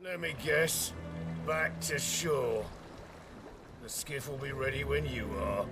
Let me guess. Back to shore. The skiff will be ready when you are.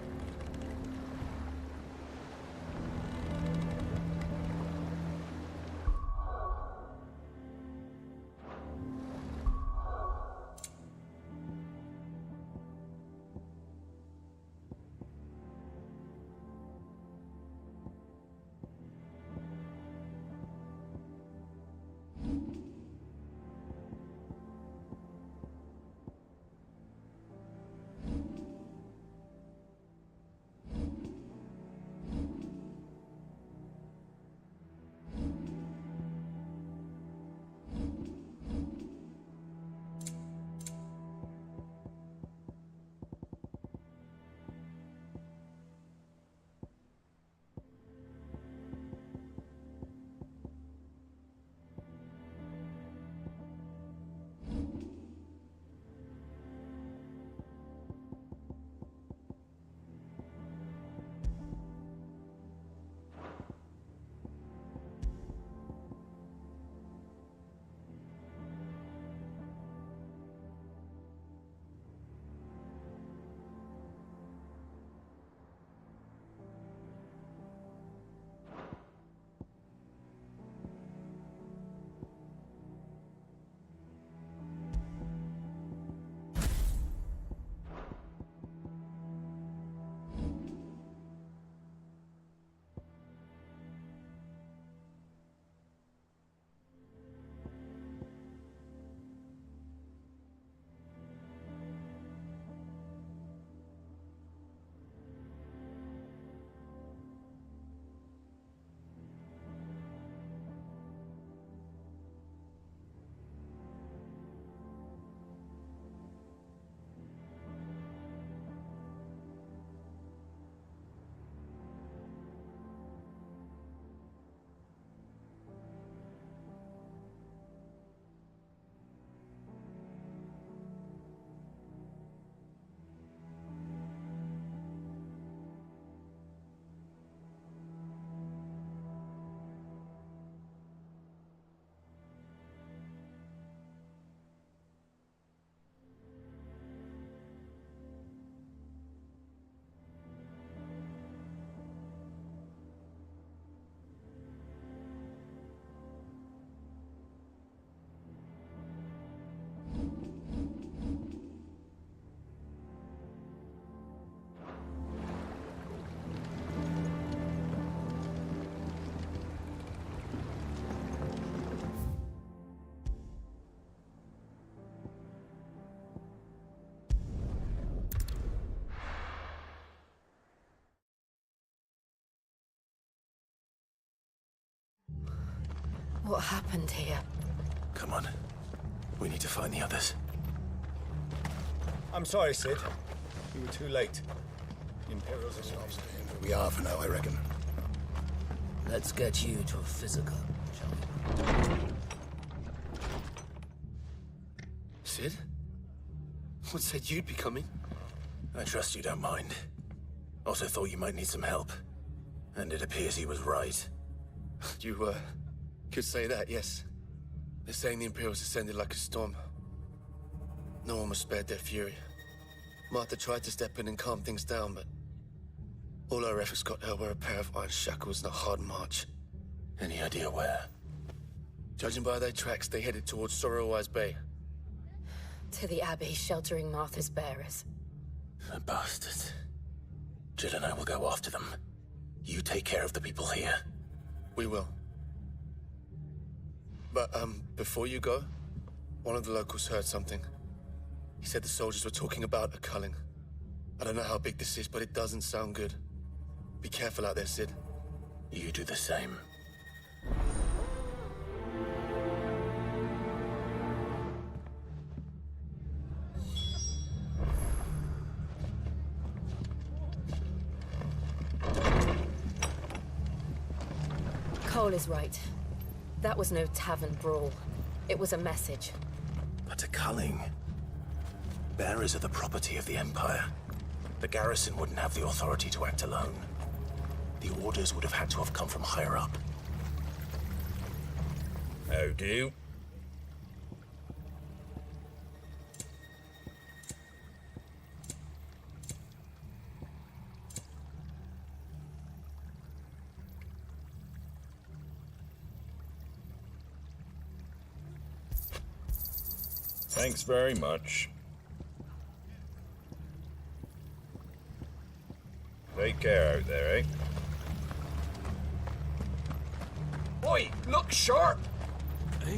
What happened here? Come on. We need to find the others. I'm sorry, Sid. You were too late. The Imperials are lost. We are for now, I reckon. Let's get you to a physical, shall we? Sid? What said you'd be coming? I trust you don't mind. Also thought you might need some help. And it appears he was right. You, could say that, yes. They're saying the Imperials ascended like a storm. No one was spared their fury. Martha tried to step in and calm things down, but all our efforts got her were a pair of iron shackles and a hard march. Any idea where? Judging by their tracks, they headed towards Sorrowwise Bay. To the Abbey sheltering Martha's bearers. The bastards. Jill and I will go after them. You take care of the people here. We will. But, before you go, one of the locals heard something. He said the soldiers were talking about a culling. I don't know how big this is, but it doesn't sound good. Be careful out there, Sid. You do the same. Cole is right. That was no tavern brawl. It was a message. But to Culling, bearers are the property of the Empire. The garrison wouldn't have the authority to act alone. The orders would have had to have come from higher up. How do? Thanks very much. Take care out there, eh? Oi, look sharp! Eh?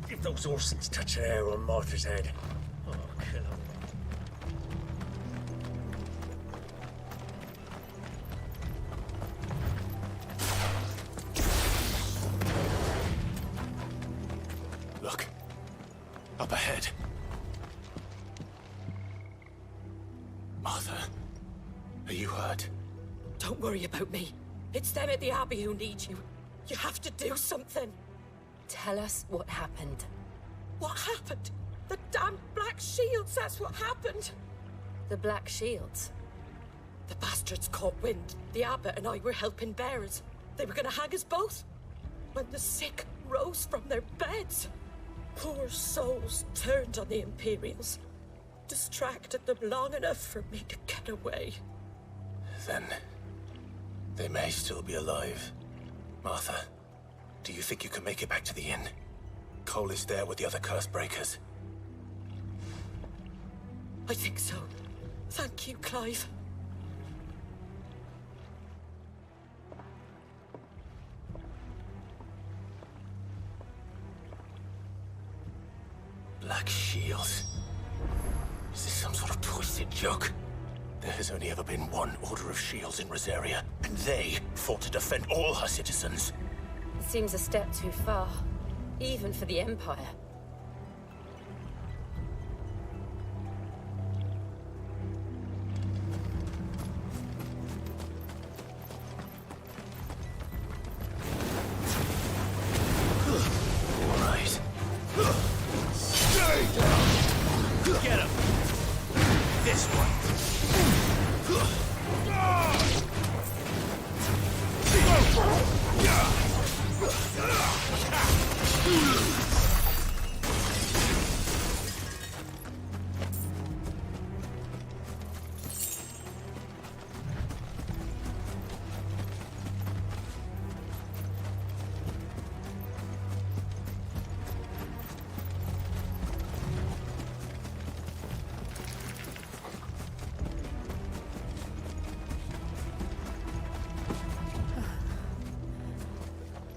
If those horses touch an hair on Martha's head, oh, kill 'em. Look. Up ahead. Martha, are you hurt? Don't worry about me. It's them at the Abbey who need you. You have to do something. Tell us what happened. What happened? The damn Black Shields, that's what happened. The Black Shields? The bastards caught wind. The abbot and I were helping bearers. They were gonna hang us both. When the sick rose from their beds, poor souls turned on the Imperials. Distracted them long enough for me to get away. Then they may still be alive. Martha, do you think you can make it back to the inn? Cole is there with the other curse breakers. I think so. Thank you, Clive. Black Shields. Is this some sort of twisted joke? There has only ever been one Order of Shields in Rosaria, and they fought to defend all her citizens. It seems a step too far, even for the Empire. All right. Stay down! Get him! This one!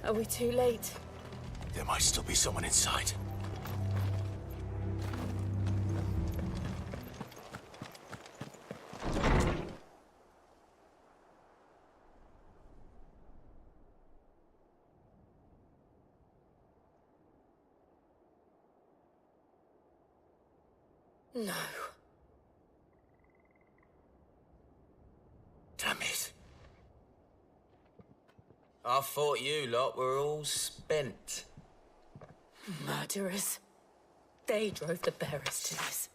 Are we too late? There might still be someone inside. No. Damn it. I thought you lot were all spent. Murderers. They drove the bearers to this.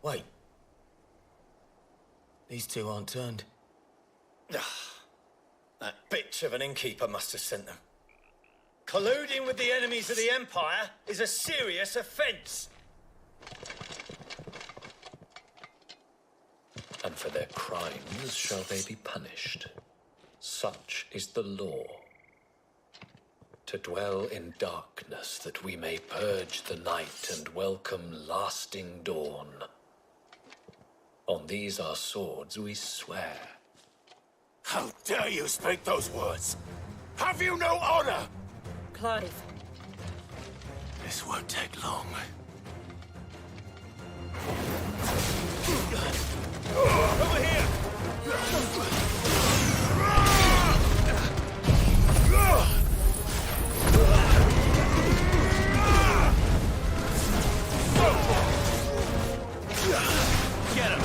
Wait. These two aren't turned. That bitch of an innkeeper must have sent them. Colluding with the enemies of the Empire is a serious offence. And for their crimes shall they be punished. Such is the law. to dwell in darkness, that we may purge the night and welcome lasting dawn. On these our swords we swear. How dare you speak those words? Have you no honor? Clive. This won't take long. Over here! Get him!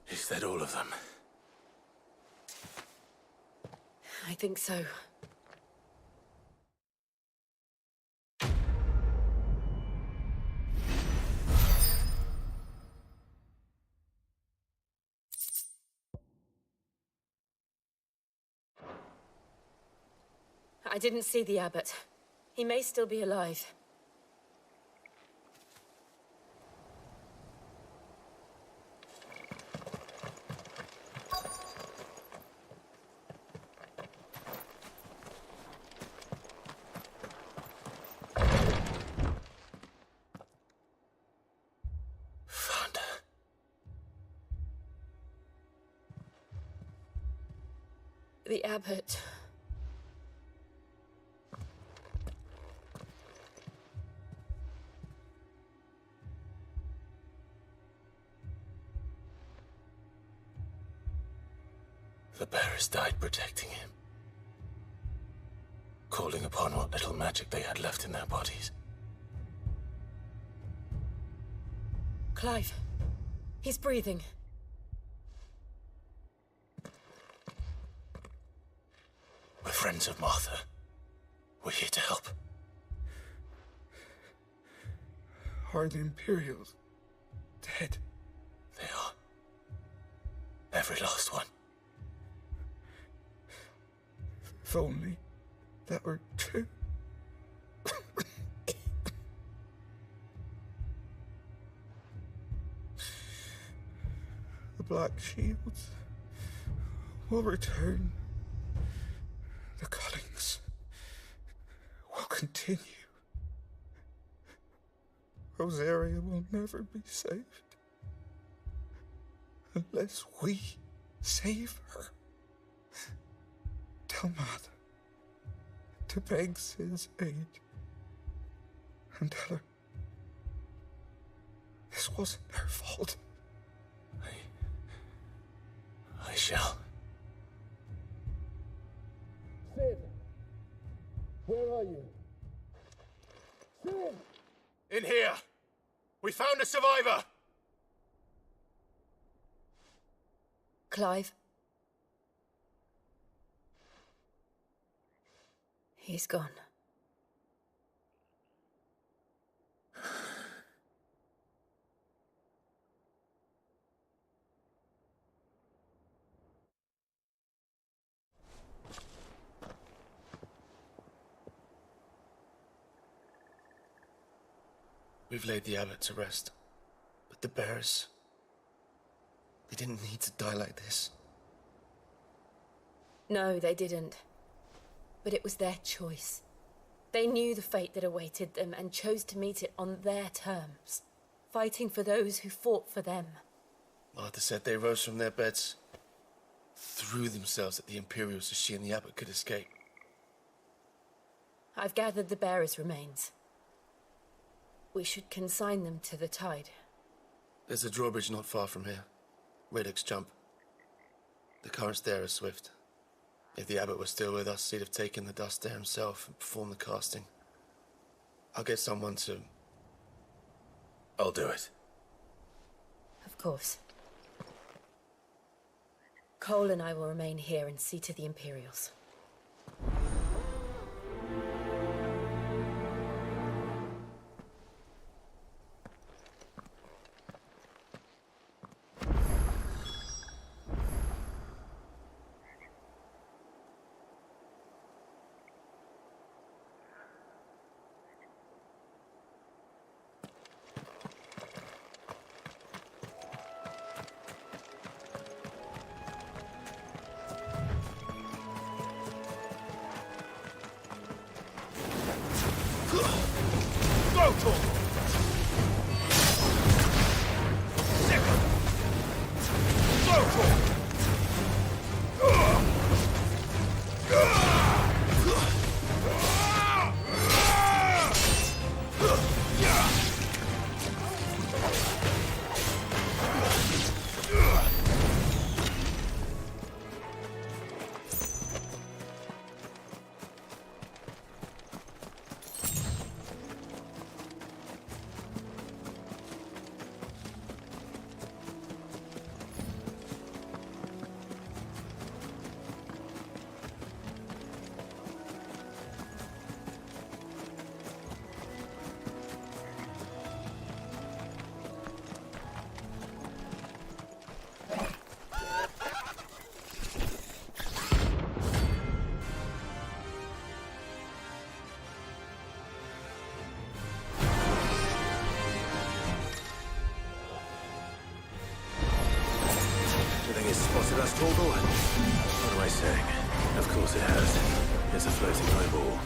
Is that all of them? I think so. I didn't see the abbot. He may still be alive. Found her. The abbot. The bearers died protecting him. Calling upon what little magic they had left in their bodies. Clive. He's breathing. We're friends of Martha. We're here to help. Are the Imperials dead? They are. Every last one. If only that were true. The Black Shields will return. The cullings will continue. Rosaria will never be saved unless we save her. Tell Mother to beg Sid's aid. And tell her this wasn't her fault. I shall. Sid! Where are you? Sid! In here! We found a survivor! Clive. He's gone. We've laid the abbot to rest. But the bearers... they didn't need to die like this. No, they didn't. But it was their choice. They knew the fate that awaited them and chose to meet it on their terms, fighting for those who fought for them. Martha said they rose from their beds, threw themselves at the Imperials so she and the abbot could escape. I've gathered the bearers' remains. We should consign them to the tide. There's a drawbridge not far from here. Reddick's jump. The currents there are swift. If the abbot was still with us, he'd have taken the dust there himself and performed the casting. I'll get someone to... I'll do it. Of course. Cole and I will remain here and see to the Imperials. Spotted us, Torgal? What am I saying? Of course it has. It's a floating eyeball.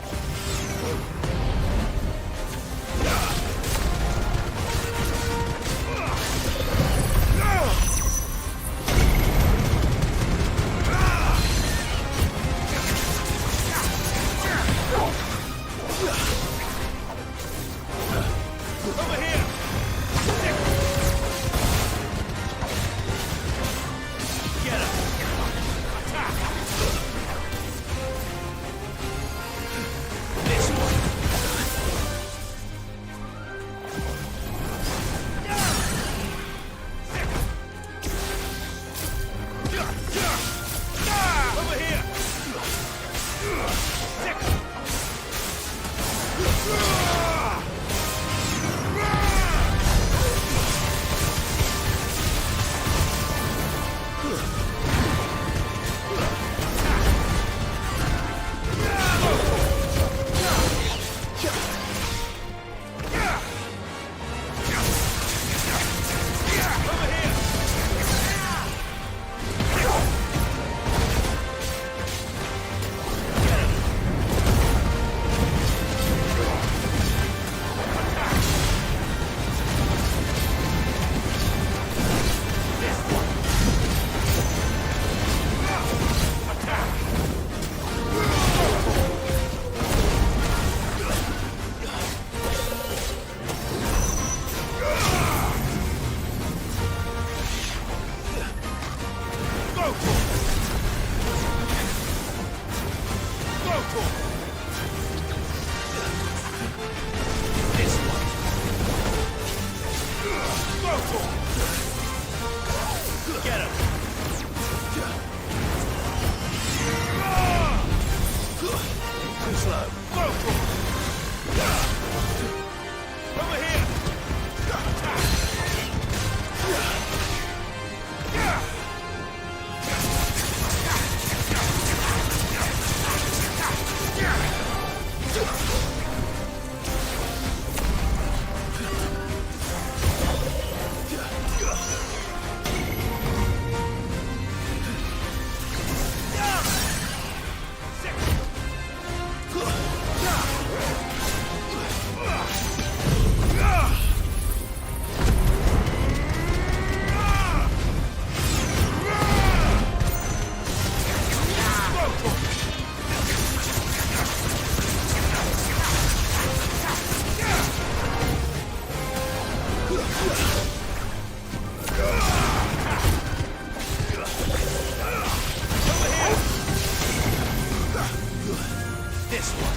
this one.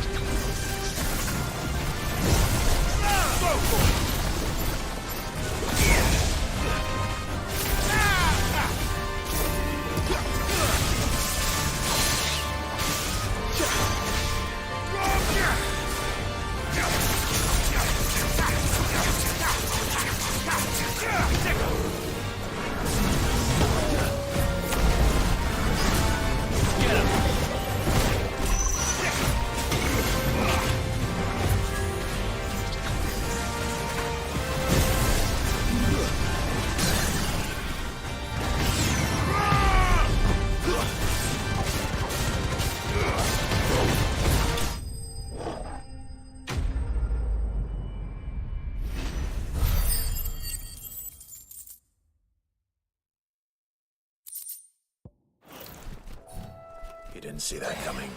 You didn't see that coming.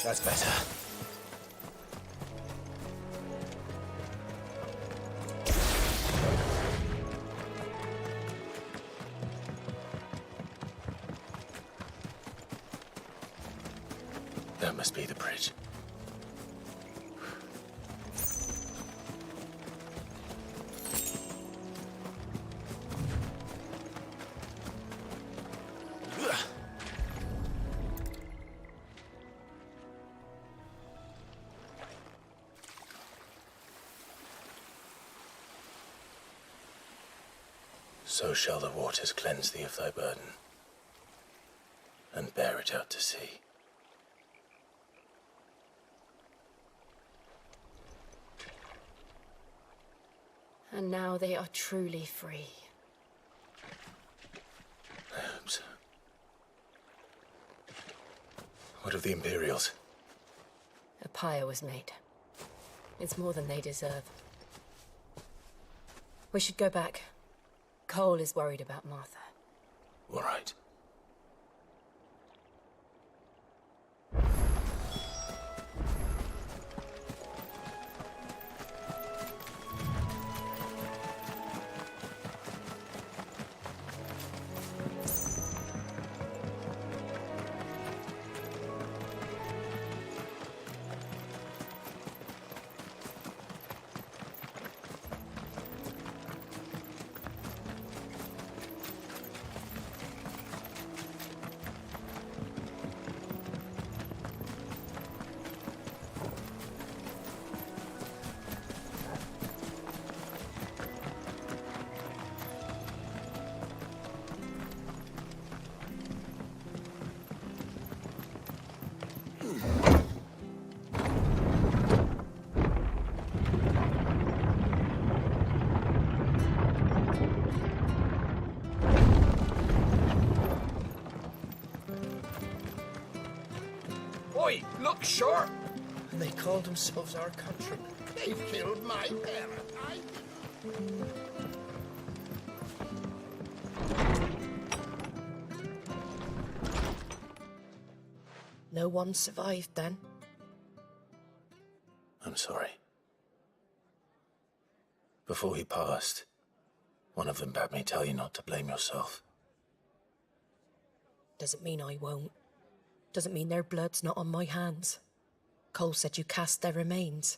That's better. That must be the bridge. So shall the waters cleanse thee of thy burden, and bear it out to sea. And now they are truly free. I hope so. What of the Imperials? A pyre was made. It's more than they deserve. We should go back. Cole is worried about Martha. All right. Oi, look sharp! And they called themselves our countrymen. They killed my parent. I No one survived then. I'm sorry. Before he passed, one of them bade me tell you not to blame yourself. Doesn't mean I won't. Doesn't mean their blood's not on my hands. Cole said you cast their remains.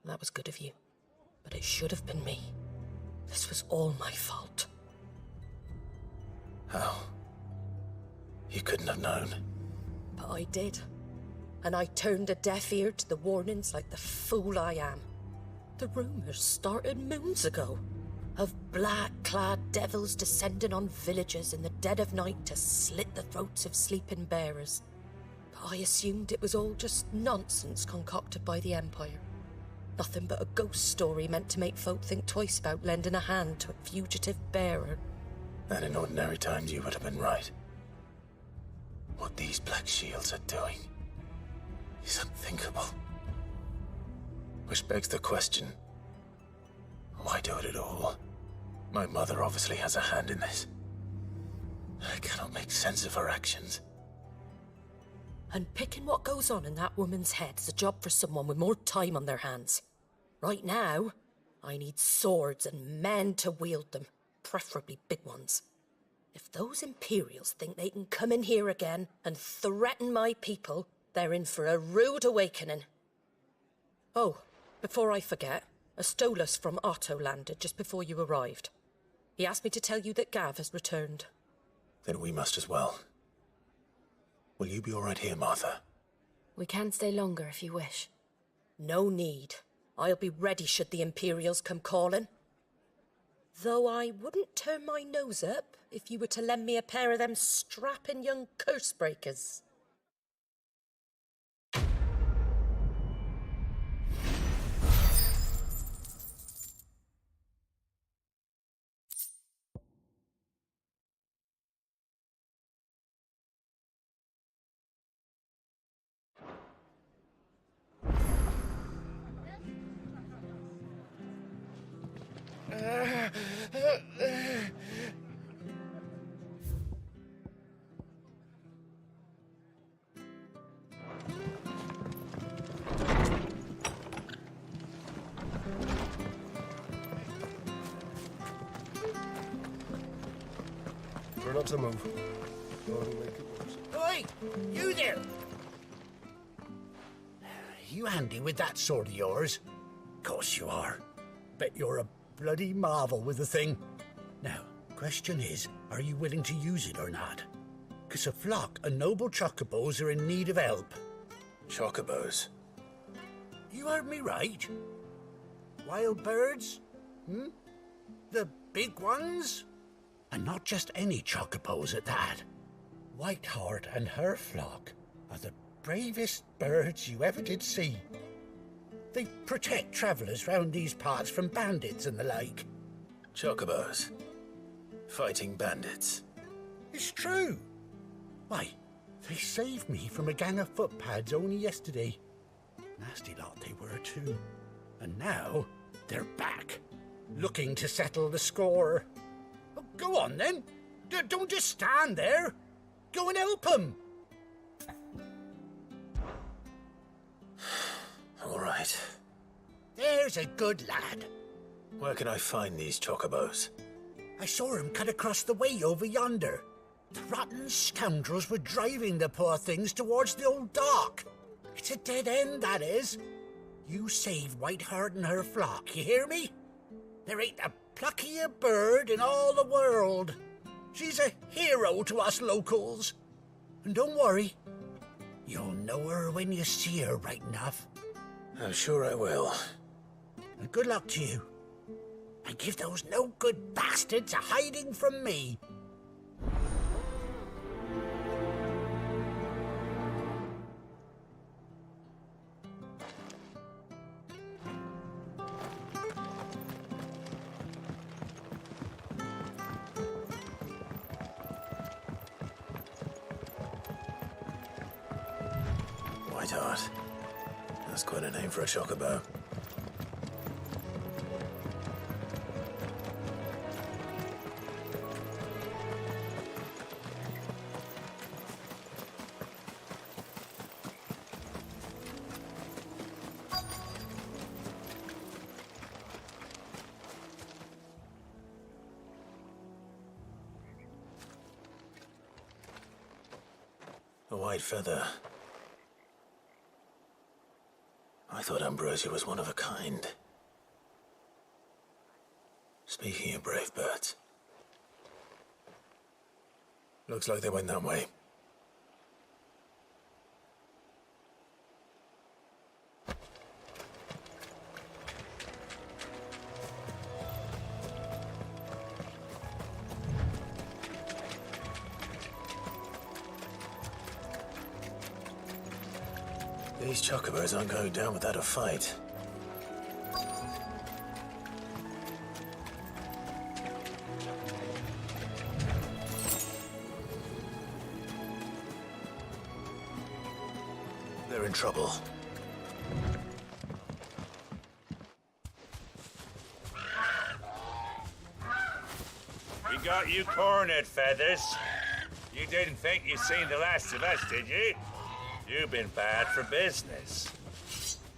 That was good of you. But it should have been me. This was all my fault. How? You couldn't have known. But I did. And I turned a deaf ear to the warnings like the fool I am. The rumours started moons ago. Of black-clad devils descending on villages in the dead of night to slit the throats of sleeping bearers. But I assumed it was all just nonsense concocted by the Empire. Nothing but a ghost story meant to make folk think twice about lending a hand to a fugitive bearer. And in ordinary times you would have been right. What these Black Shields are doing is unthinkable. Which begs the question, why do it at all? My mother obviously has a hand in this. I cannot make sense of her actions. And picking what goes on in that woman's head is a job for someone with more time on their hands. Right now, I need swords and men to wield them, preferably big ones. If those Imperials think they can come in here again and threaten my people, they're in for a rude awakening. Oh, before I forget, a Stolas from Otto landed just before you arrived. He asked me to tell you that Gav has returned. Then we must as well. Will you be all right here, Martha? We can stay longer if you wish. No need. I'll be ready should the Imperials come calling. Though I wouldn't turn my nose up if you were to lend me a pair of them strapping young curse-breakers. We're not to move. Don't make it worse. Oi! You there! You handy with that sword of yours? Course you are. Bet you're a bloody marvel with the thing. Now, question is, are you willing to use it or not? 'Cause a flock of noble chocobos are in need of help. Chocobos? You heard me right. Wild birds? The big ones? And not just any chocobos at that. Whiteheart and her flock are the bravest birds you ever did see. They protect travellers round these parts from bandits and the like. Chocobos? Fighting bandits? It's true. Why, they saved me from a gang of footpads only yesterday. Nasty lot they were too. And now they're back, looking to settle the score. Oh, go on then. Don't just stand there. Go and help them. All right. There's a good lad. Where can I find these chocobos? I saw him cut across the way over yonder. The rotten scoundrels were driving the poor things towards the old dock. It's a dead end, that is. You save Whiteheart and her flock, you hear me? There ain't a pluckier bird in all the world. She's a hero to us locals. And don't worry, you'll know her when you see her right enough. I'm sure I will. And good luck to you. And give those no-good bastards a hiding from me. Whiteheart. That's quite a name for a chocobo. A white feather. I thought Ambrosia was one of a kind. Speaking of brave birds. Looks like they went that way. These chocobos aren't going down without a fight. They're in trouble. We got you cornered, Feathers. You didn't think you'd seen the last of us, did you? You've been bad for business.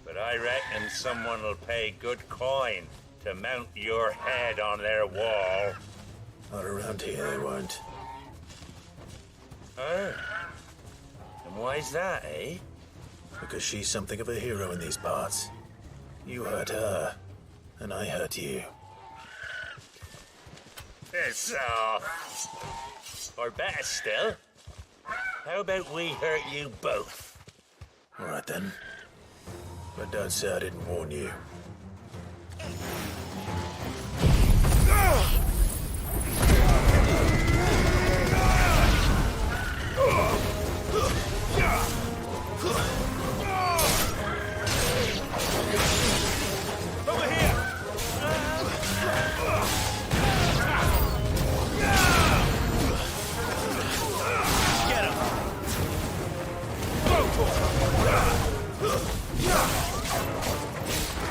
But I reckon someone will pay good coin to mount your head on their wall. Not around here, they won't. Oh. And why's that, eh? Because she's something of a hero in these parts. You hurt her, and I hurt you. Piss off. Or better still, how about we hurt you both? All right then. But don't say I didn't warn you. Over here! Get him!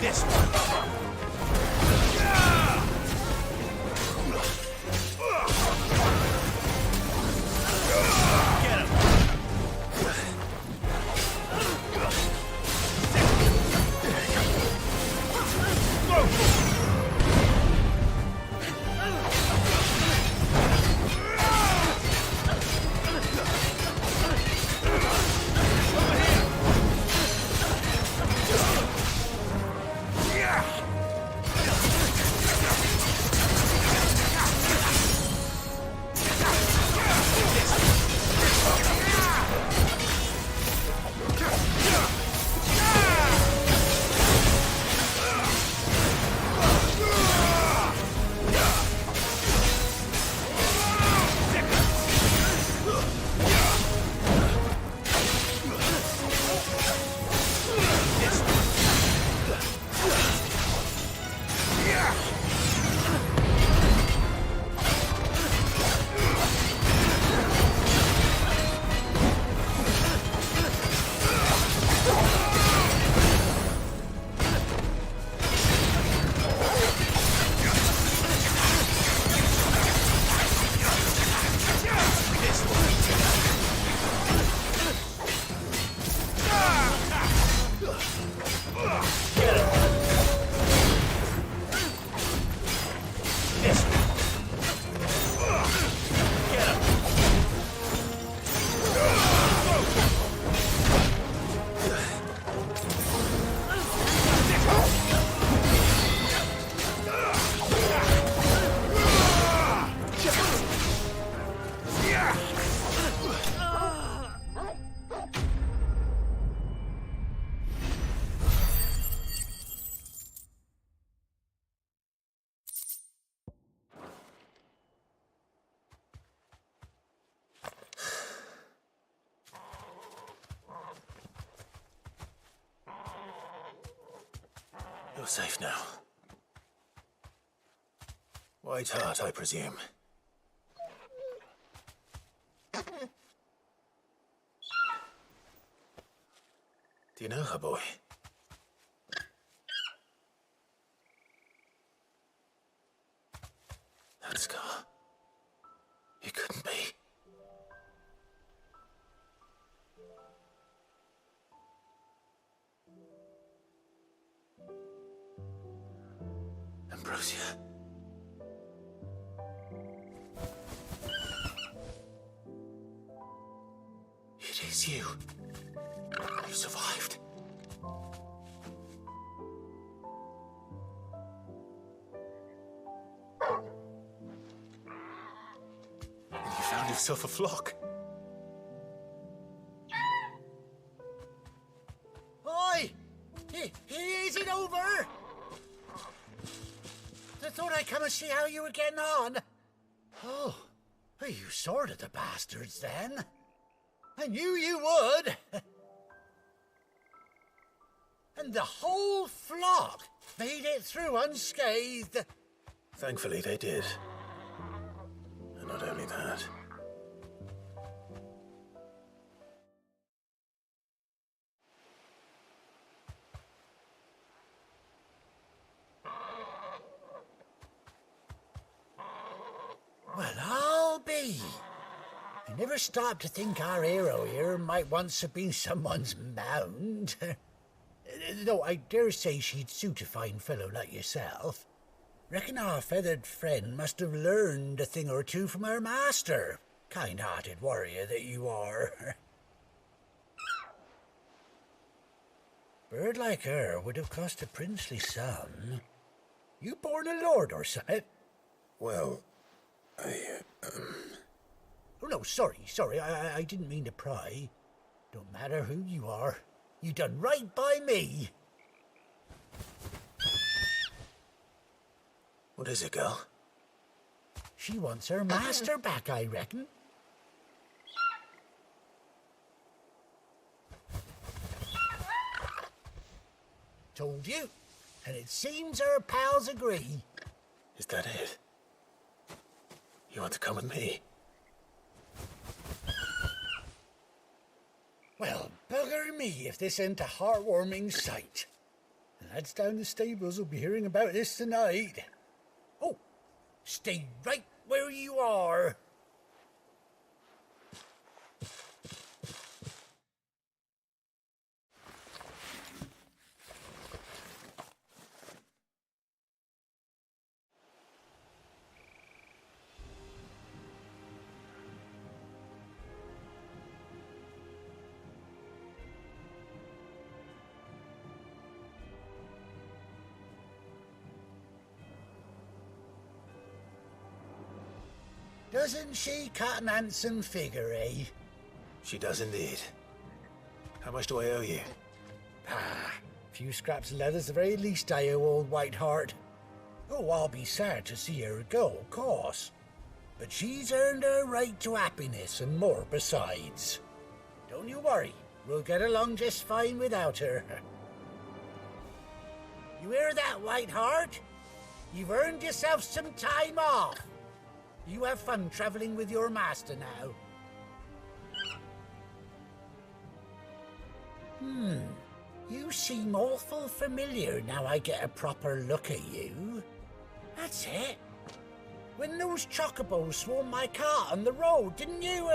This one. You're safe now. White Hart, I presume. Do you know her, boy? That scar. It couldn't be. Ambrosia. It is you. You survived. And you found yourself a flock. Oi! Is it over? I thought I'd come and see how you were getting on. Oh, you sorted the bastards then. I knew you would. And the whole flock made it through unscathed. Thankfully, they did. And not only that. Well, I'll be. I never stopped to think our hero here might once have been someone's mount. Though I dare say she'd suit a fine fellow like yourself. Reckon our feathered friend must have learned a thing or two from her master. Kind-hearted warrior that you are. Bird like her would have cost a princely sum. You born a lord or something? Well, Oh, no, sorry. I didn't mean to pry. Don't matter who you are. You done right by me. What is it, girl? She wants her master back, I reckon. Told you. And it seems her pals agree. Is that it? You want to come with me? Well, bugger me if this ain't a heartwarming sight. The lads down the stables will be hearing about this tonight. Oh, stay right where you are. Doesn't she cut an handsome figure, eh? She does indeed. How much do I owe you? Ah, a few scraps of leather's the very least I owe old Whiteheart. Oh, I'll be sad to see her go, of course. But she's earned her right to happiness and more besides. Don't you worry, we'll get along just fine without her. You hear that, Whiteheart? You've earned yourself some time off. You have fun traveling with your master now. You seem awful familiar now I get a proper look at you. That's it. When those chocobos swarmed my cart on the road, didn't you?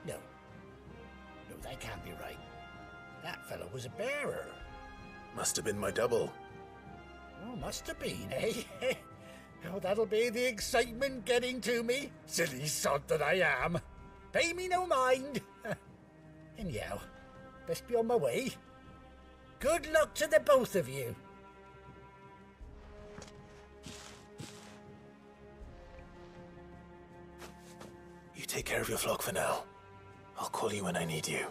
No, that can't be right. That fellow was a bearer. Must have been my double. Oh, must have been, eh? Oh, that'll be the excitement getting to me. Silly sod that I am. Pay me no mind. Anyhow, best be on my way. Good luck to the both of you. You take care of your flock for now. I'll call you when I need you.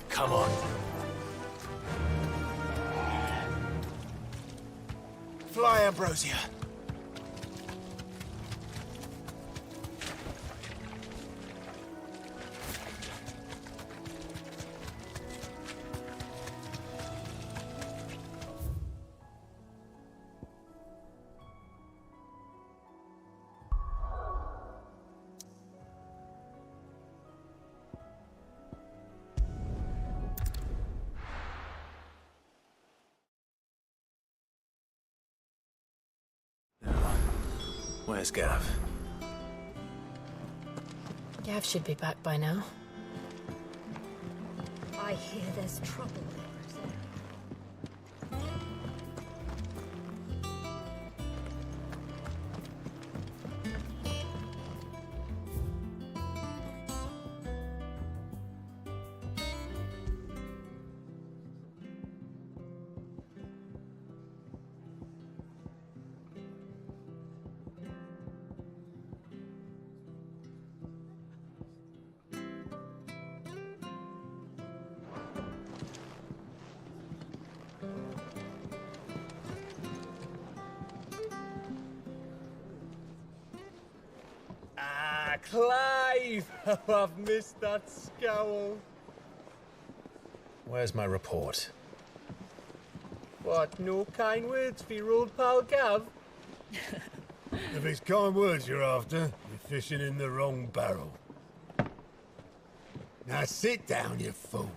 Come on. Fly, Ambrosia. Where's Gav? Gav should be back by now. I hear there's trouble there. Clive! Oh, I've missed that scowl. Where's my report? What, no kind words for your old pal Gav? If it's kind words you're after, you're fishing in the wrong barrel. Now sit down, you fool.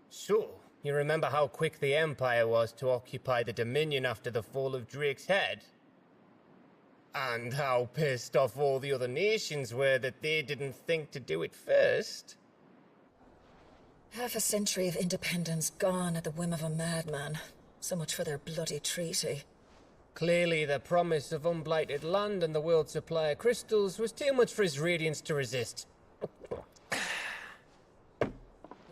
So, you remember how quick the Empire was to occupy the Dominion after the fall of Drake's head? And how pissed off all the other nations were that they didn't think to do it first? Half a century of independence gone at the whim of a madman. So much for their bloody treaty. Clearly, the promise of unblighted land and the world's supply of crystals was too much for his radiance to resist.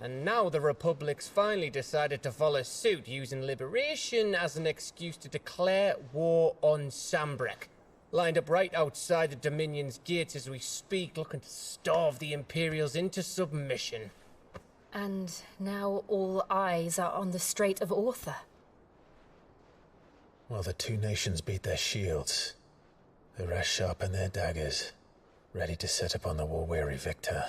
And now the Republic's finally decided to follow suit, using liberation as an excuse to declare war on Sambrek. Lined up right outside the Dominion's gates as we speak, looking to starve the Imperials into submission. And now all eyes are on the Strait of Author. While the two nations beat their shields, the rest sharpen their daggers, ready to set upon the war-weary victor.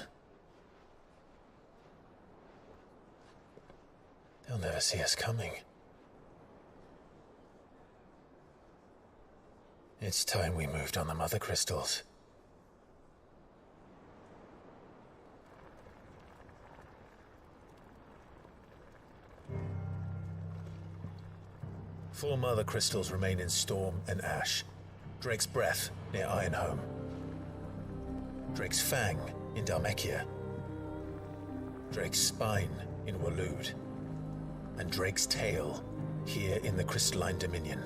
They'll never see us coming. It's time we moved on the mother crystals. Four mother crystals remain in Storm and Ash. Drake's Breath near Ironhome. Drake's Fang in Dhalmekia. Drake's Spine in Waloed. And Drake's Tail here in the Crystalline Dominion.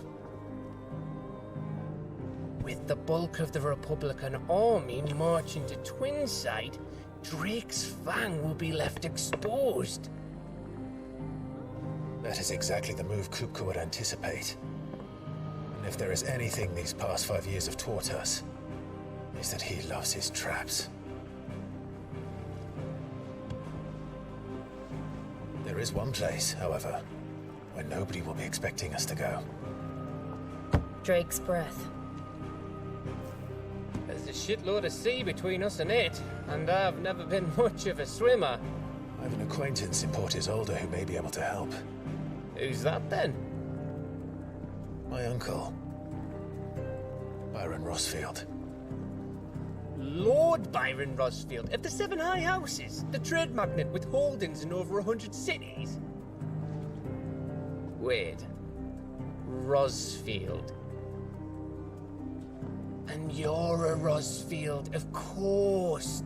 With the bulk of the Republican army marching to Twinside, Drake's Fang will be left exposed. That is exactly the move Kupka would anticipate. And if there is anything these past 5 years have taught us, is that he loves his traps. There is one place, however, where nobody will be expecting us to go. Drake's Breath. There's a shitload of sea between us and it, and I've never been much of a swimmer. I have an acquaintance in Port Isolde who may be able to help. Who's that then? My uncle, Byron Rossfield. Lord Byron Rossfield of the Seven High Houses, the trade magnate with holdings in over 100 cities. Wait, Rossfield. And you're a Rossfield, of course.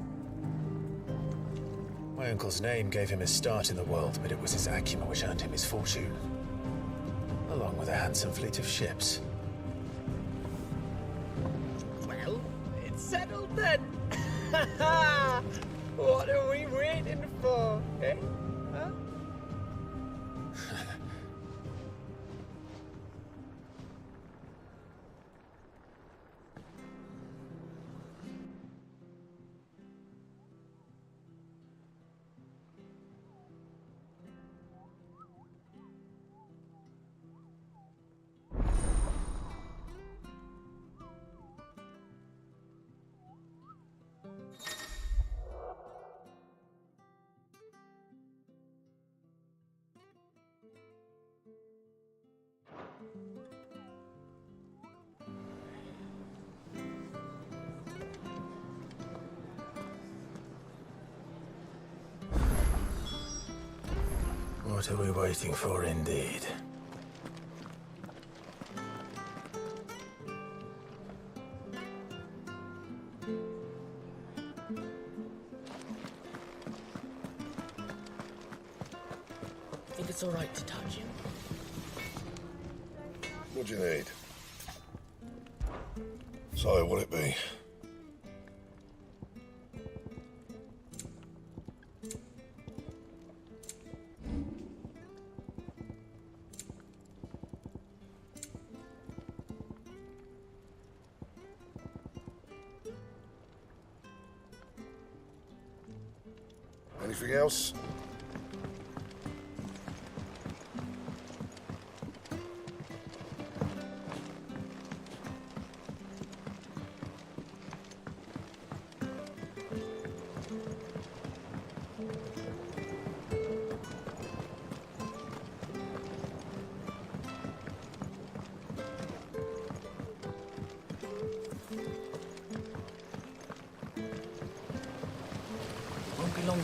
My uncle's name gave him his start in the world, but it was his acumen which earned him his fortune, along with a handsome fleet of ships. Well, it's settled then. What are we waiting for, eh? Huh? What are we waiting for, indeed? Think it's all right to touch you? What do you need? So, what'll it be? Anything else?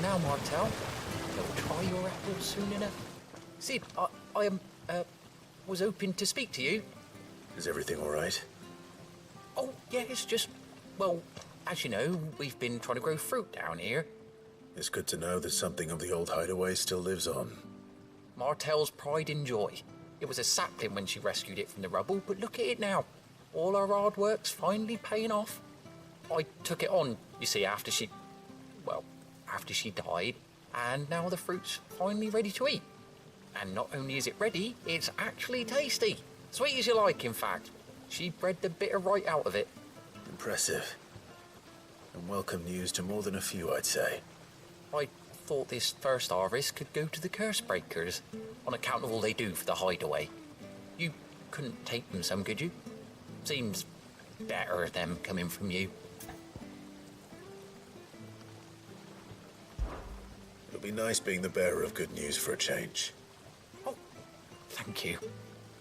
now, Martel. You'll try your apples soon enough. Sid, I was hoping to speak to you. Is everything all right? Oh, yeah, it's just, well, as you know, we've been trying to grow fruit down here. It's good to know that something of the old hideaway still lives on. Martel's pride and joy. It was a sapling when she rescued it from the rubble, but look at it now. All our hard work's finally paying off. I took it on, you see, after she died, and now the fruit's finally ready to eat. And not only is it ready, it's actually tasty. Sweet as you like, in fact. She bred the bitter right out of it. Impressive. And welcome news to more than a few, I'd say. I thought this first harvest could go to the curse breakers, on account of all they do for the hideaway. You couldn't take them some, could you? Seems better them coming from you. It'll be nice being the bearer of good news for a change. Oh, thank you.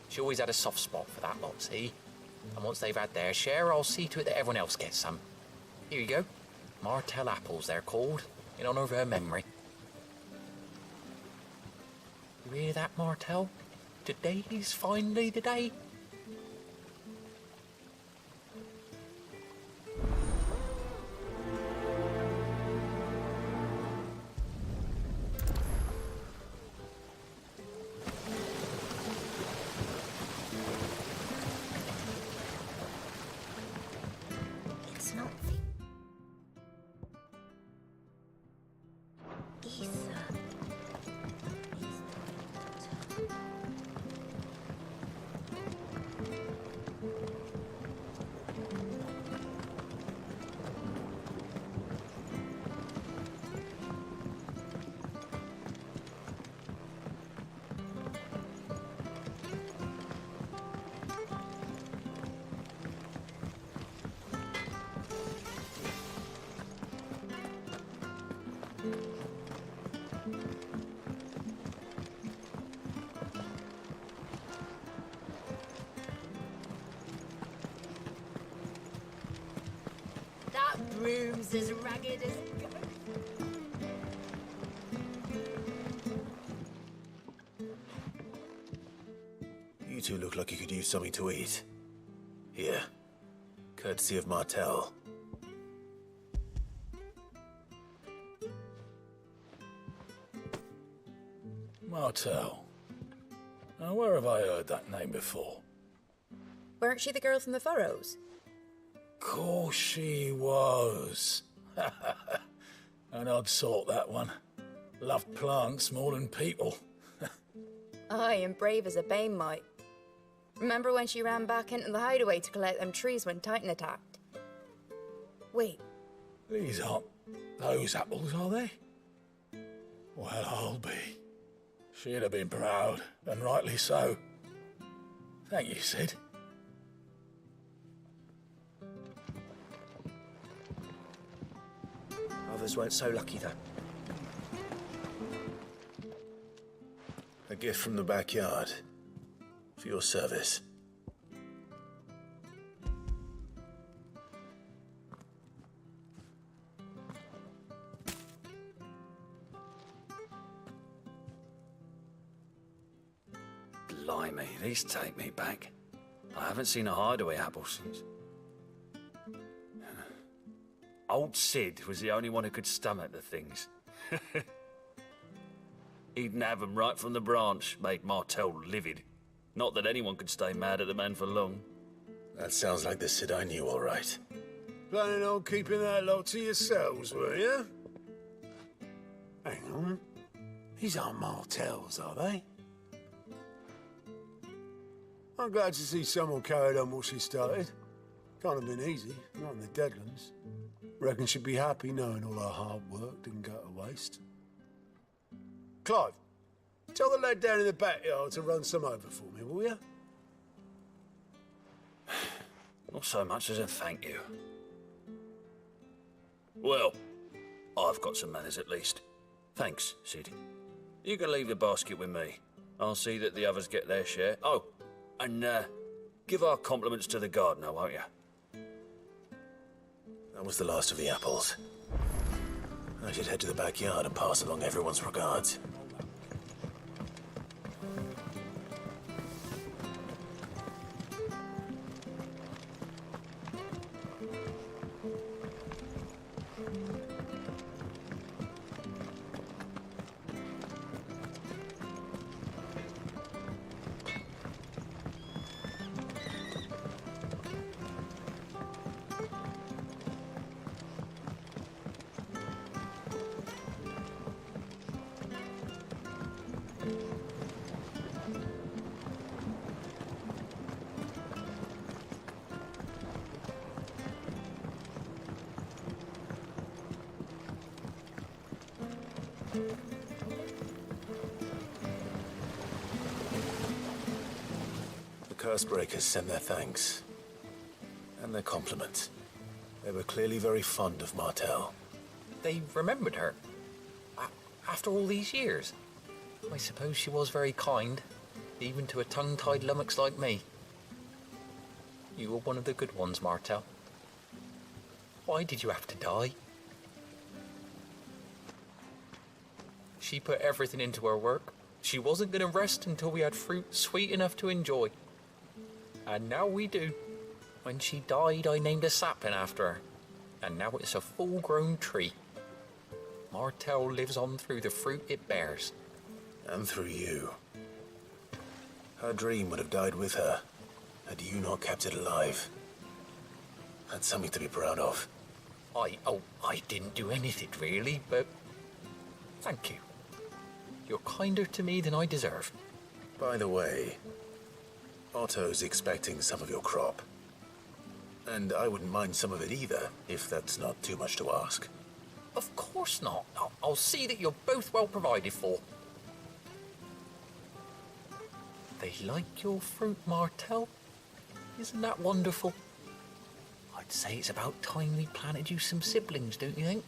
She always had a soft spot for that lot, see? And once they've had their share, I'll see to it that everyone else gets some. Here you go. Martel apples, they're called, in honor of her memory. You hear that, Martel? Today's finally the day. It's not Ether. That broom's as ragged as it goes. You two look like you could use something to eat. Here. Courtesy of Martel. Martel. Now, where have I heard that name before? Weren't she the girl from the Furrows? Course she was. An odd sort, that one. Loved plants more than people. Aye, and brave as a bane might. Remember when she ran back into the hideaway to collect them trees when Titan attacked? Wait. These aren't those apples, are they? Well, I'll be. She'd have been proud, and rightly so. Thank you, Sid. Others weren't so lucky, though. A gift from the backyard. For your service. Blimey, these take me back. I haven't seen a hideaway apple since. Old Sid was the only one who could stomach the things. He'd nab 'em right from the branch, made Martel livid. Not that anyone could stay mad at the man for long. That sounds like the Sid I knew, all right. Planning on keeping that lot to yourselves, were you? Hang on. These aren't Martels, are they? I'm glad to see someone carried on what she started. Can't have been easy, not in the Deadlands. Reckon she'd be happy knowing all her hard work didn't go to waste. Clive, tell the lad down in the backyard to run some over for me, will you? Not so much as a thank you. Well, I've got some manners at least. Thanks, Sid. You can leave the basket with me. I'll see that the others get their share. Oh, and give our compliments to the gardener, won't you? That was the last of the apples. I should head to the backyard and pass along everyone's regards. The Cursebreakers sent their thanks. And their compliments. They were clearly very fond of Martell. They remembered her? After all these years? I suppose she was very kind, even to a tongue-tied lummox like me. You were one of the good ones, Martell. Why did you have to die? She put everything into her work. She wasn't going to rest until we had fruit sweet enough to enjoy. And now we do. When she died, I named a sapling after her. And now it's a full-grown tree. Martell lives on through the fruit it bears. And through you. Her dream would have died with her, had you not kept it alive. That's something to be proud of. I didn't do anything really, but thank you. You're kinder to me than I deserve. By the way, Otto's expecting some of your crop. And I wouldn't mind some of it either, if that's not too much to ask. Of course not. I'll see that you're both well provided for. They like your fruit, Martell. Isn't that wonderful? I'd say it's about time we planted you some siblings, don't you think?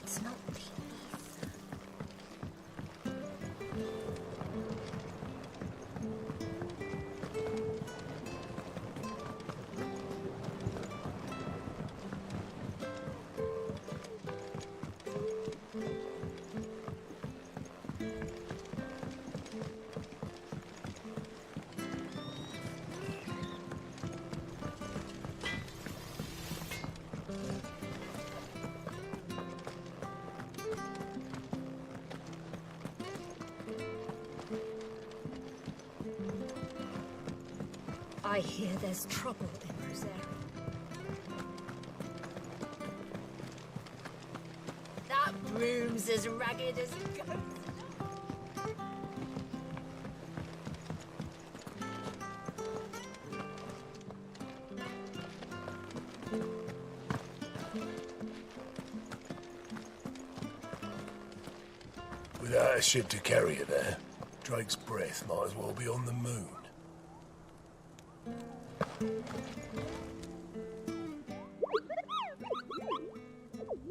It's not beneath. I hear there's trouble in Rosaria. That broom's as ragged as a goat. Without a ship to carry it there, Drake's breath might as well be on the moon.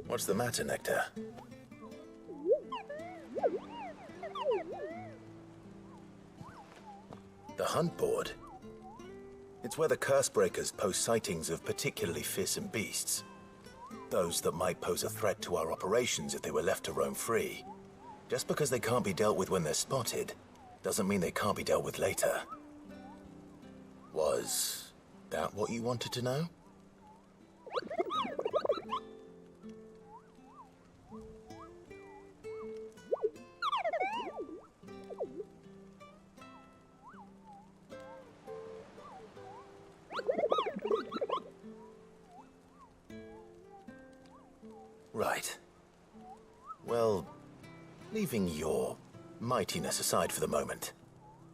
What's the matter, Nectar? The hunt board? It's where the Cursebreakers post sightings of particularly fearsome beasts. Those that might pose a threat to our operations if they were left to roam free. Just because they can't be dealt with when they're spotted, doesn't mean they can't be dealt with later. Was that what you wanted to know? Right. Well, leaving your mightiness aside for the moment,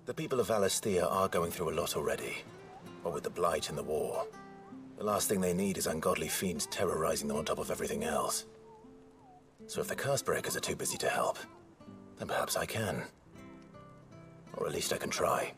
the people of Valisthea are going through a lot already. What with the Blight and the war, the last thing they need is ungodly fiends terrorizing them on top of everything else. So if the Curse-breakers are too busy to help, then perhaps I can. Or at least I can try.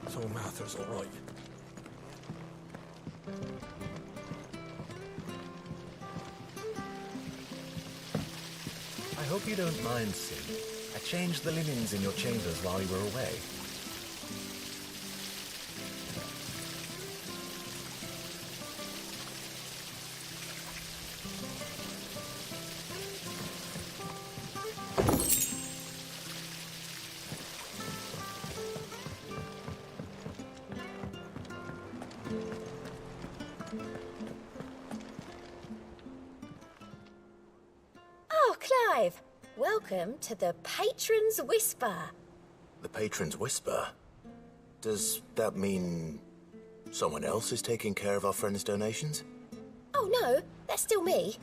So Mather's all right. I hope you don't mind, Sid. I changed the linens in your chambers while you were away. Oh, Clive! Welcome to the Patron's Whisper. The Patron's Whisper? Does that mean someone else is taking care of our friend's donations? Oh no, that's still me.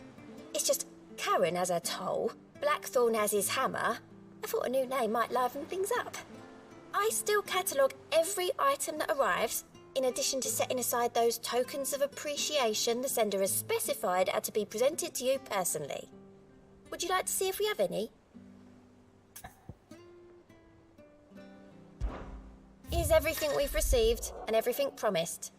It's just Karen has her toll, Blackthorn has his hammer. I thought a new name might liven things up. I still catalogue every item that arrives, in addition to setting aside those tokens of appreciation the sender has specified are to be presented to you personally. Would you like to see if we have any? Here's everything we've received and everything promised.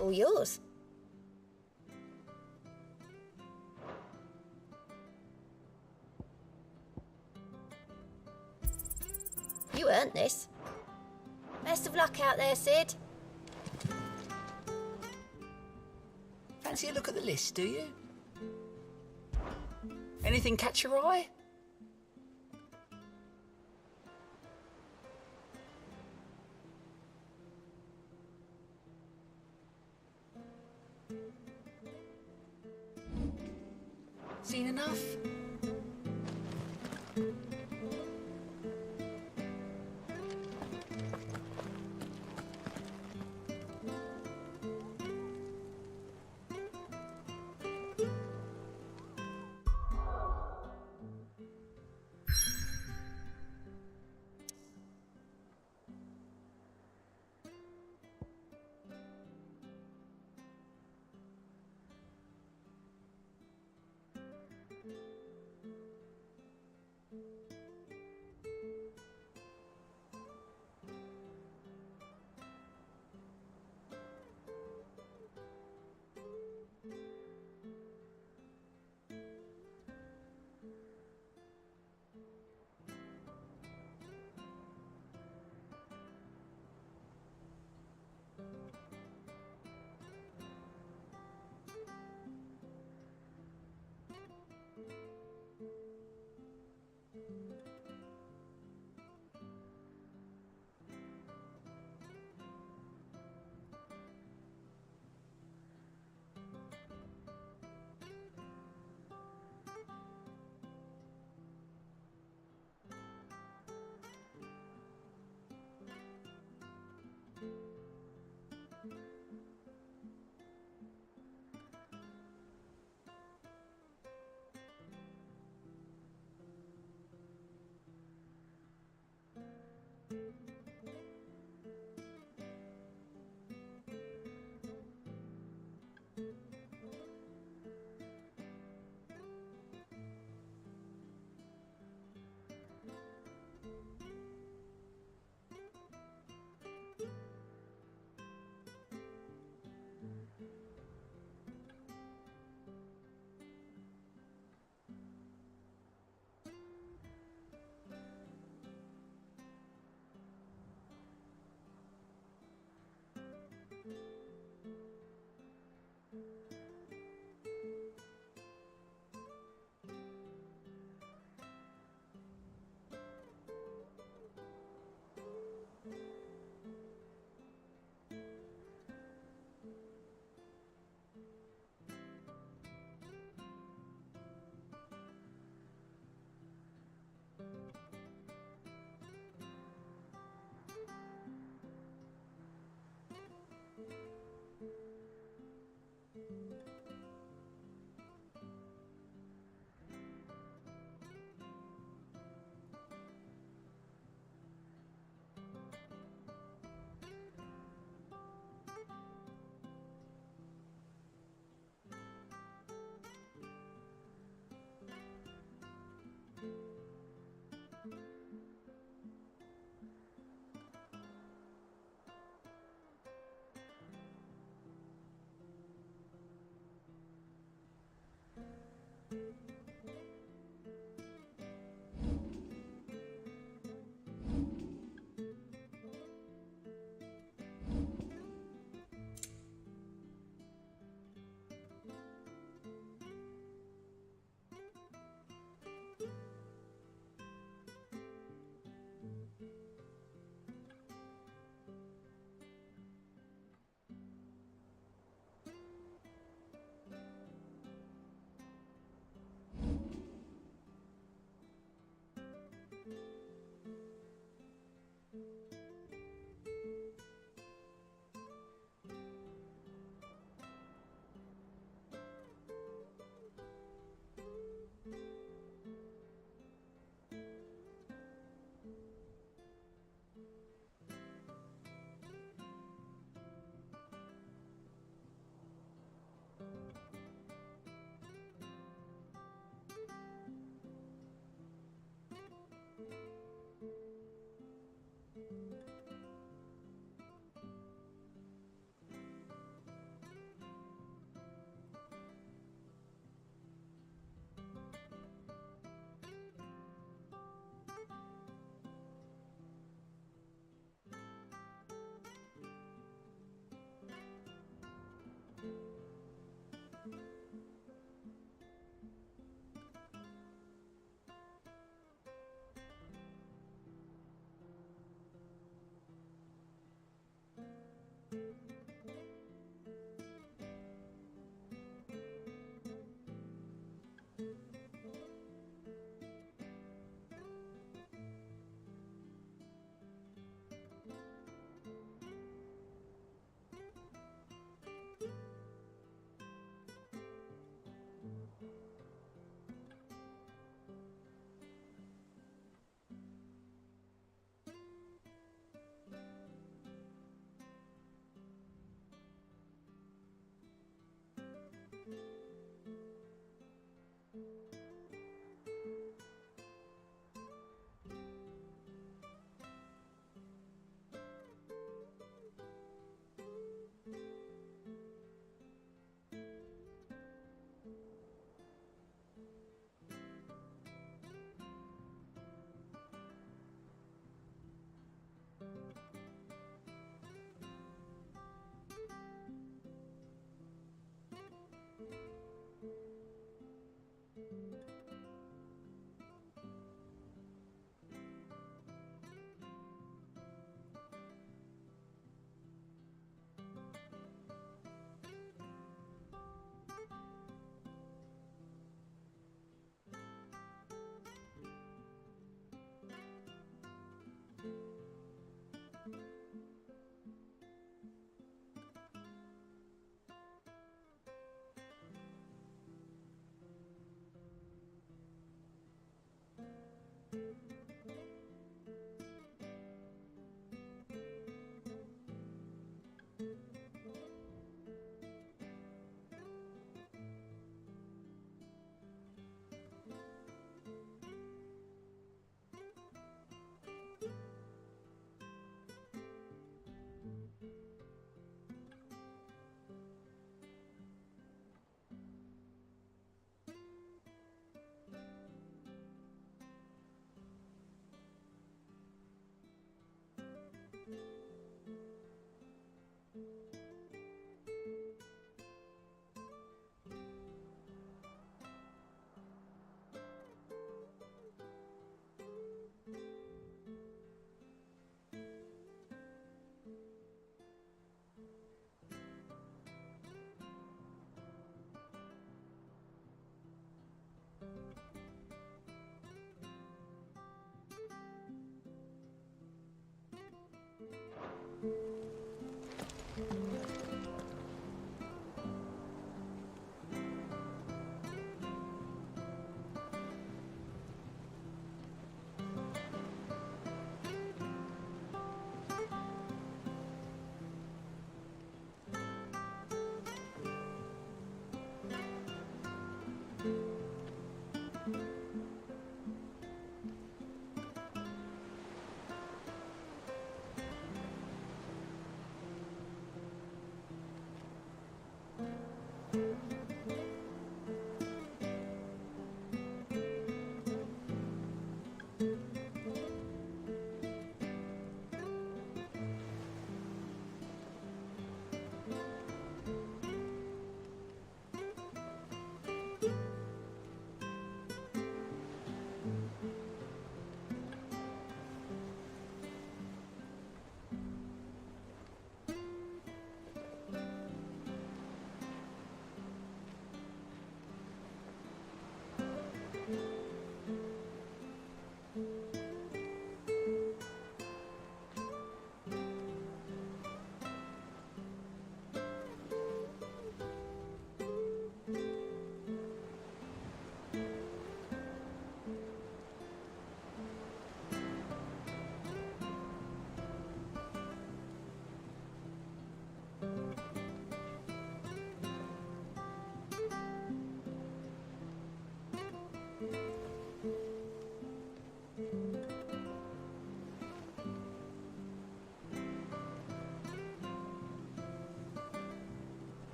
All yours. You earned this. Best of luck out there, Sid. Fancy a look at the list, do you? Anything catch your eye? Seen enough?